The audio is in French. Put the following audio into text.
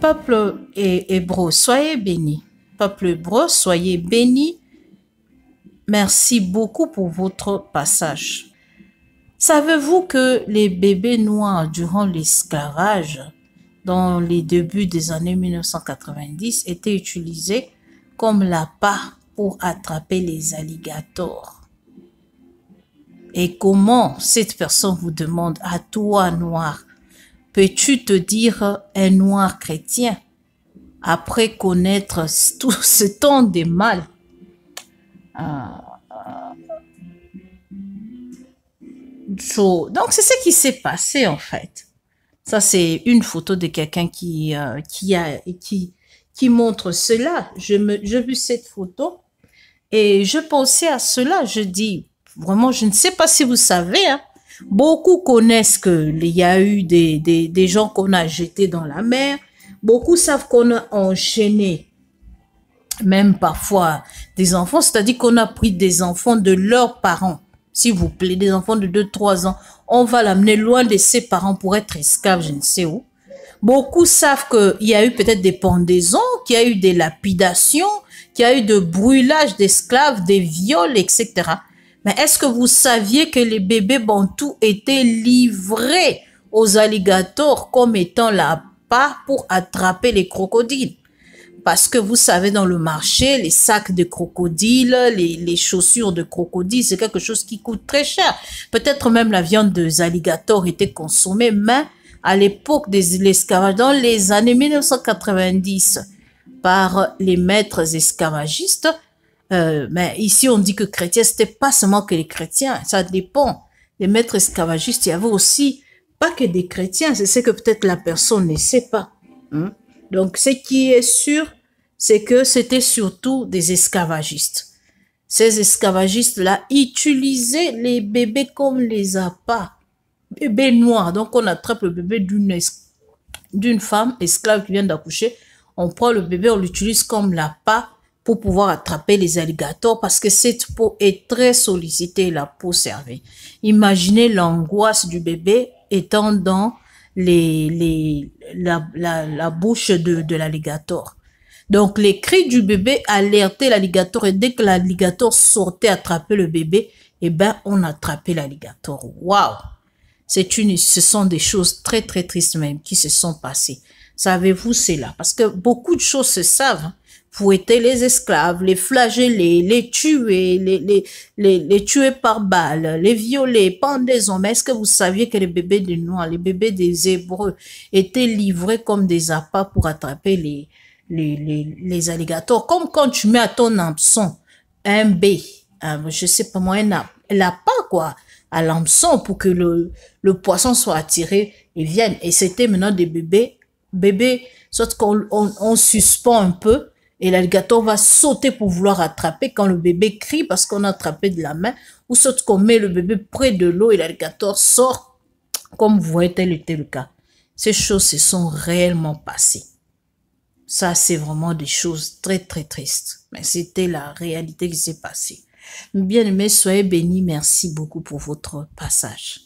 Peuple hébreu, soyez bénis. Peuple hébreu, soyez bénis. Merci beaucoup pour votre passage. Savez-vous que les bébés noirs durant l'esclavage, dans les débuts des années 1990, étaient utilisés comme l'appât pour attraper les alligators? Et comment cette personne vous demande, à toi noir, peux-tu te dire un noir chrétien après connaître tout ce temps de mal? Donc, c'est ce qui s'est passé en fait. Ça, c'est une photo de quelqu'un qui montre cela. J'ai vu cette photo et je pensais à cela. Je dis, vraiment, je ne sais pas si vous savez, hein, beaucoup connaissent qu'il y a eu des gens qu'on a jetés dans la mer. Beaucoup savent qu'on a enchaîné même parfois des enfants, c'est-à-dire qu'on a pris des enfants de leurs parents. S'il vous plaît, des enfants de 2-3 ans, on va l'amener loin de ses parents pour être esclave, je ne sais où. Beaucoup savent qu'il y a eu peut-être des pendaisons, qu'il y a eu des lapidations, qu'il y a eu de brûlage d'esclaves, des viols, etc. Mais est-ce que vous saviez que les bébés bantous étaient livrés aux alligators comme étant l'appât pour attraper les crocodiles? Parce que vous savez, dans le marché, les sacs de crocodile, les chaussures de crocodile, c'est quelque chose qui coûte très cher. Peut-être même la viande des alligators était consommée, mais à l'époque de l'esclavage, dans les années 1990, par les maîtres esclavagistes, mais ici on dit que chrétiens, c'était pas seulement que les chrétiens, ça dépend. Les maîtres esclavagistes, il y avait aussi pas que des chrétiens, c'est ce que peut-être la personne ne sait pas. Hein? Donc, ce qui est sûr, c'est que c'était surtout des esclavagistes. Ces esclavagistes-là utilisaient les bébés comme les appâts. Bébés noirs. Donc, on attrape le bébé d'une femme esclave qui vient d'accoucher. On prend le bébé, on l'utilise comme l'appât pour pouvoir attraper les alligators parce que cette peau est très sollicitée, la peau servie. Imaginez l'angoisse du bébé étant dans la bouche de l'alligator. Donc, les cris du bébé alertaient l'alligator et dès que l'alligator sortait attraper le bébé, eh ben, on attrapait l'alligator. Waouh! Ce sont des choses très, très tristes même qui se sont passées. Savez-vous cela? Parce que beaucoup de choses se savent. Hein. Fouetter les esclaves, les flageller, les tuer, les tuer par balle, les violer, pendaison. Mais est-ce que vous saviez que les bébés des Noirs, les bébés des Hébreux étaient livrés comme des appâts pour attraper les alligators? Comme quand tu mets à ton hameçon un B, je sais pas moi, un appât quoi, à l'hameçon pour que le poisson soit attiré et vienne. Et c'était maintenant des bébés, soit qu'on suspend un peu, et l'alligator va sauter pour vouloir attraper quand le bébé crie parce qu'on a attrapé de la main, ou soit qu'on met le bébé près de l'eau et l'alligator sort, comme vous voyez, tel était le cas. Ces choses se sont réellement passées. Ça, c'est vraiment des choses très, très tristes. Mais c'était la réalité qui s'est passée. Bien aimés, soyez bénis. Merci beaucoup pour votre passage.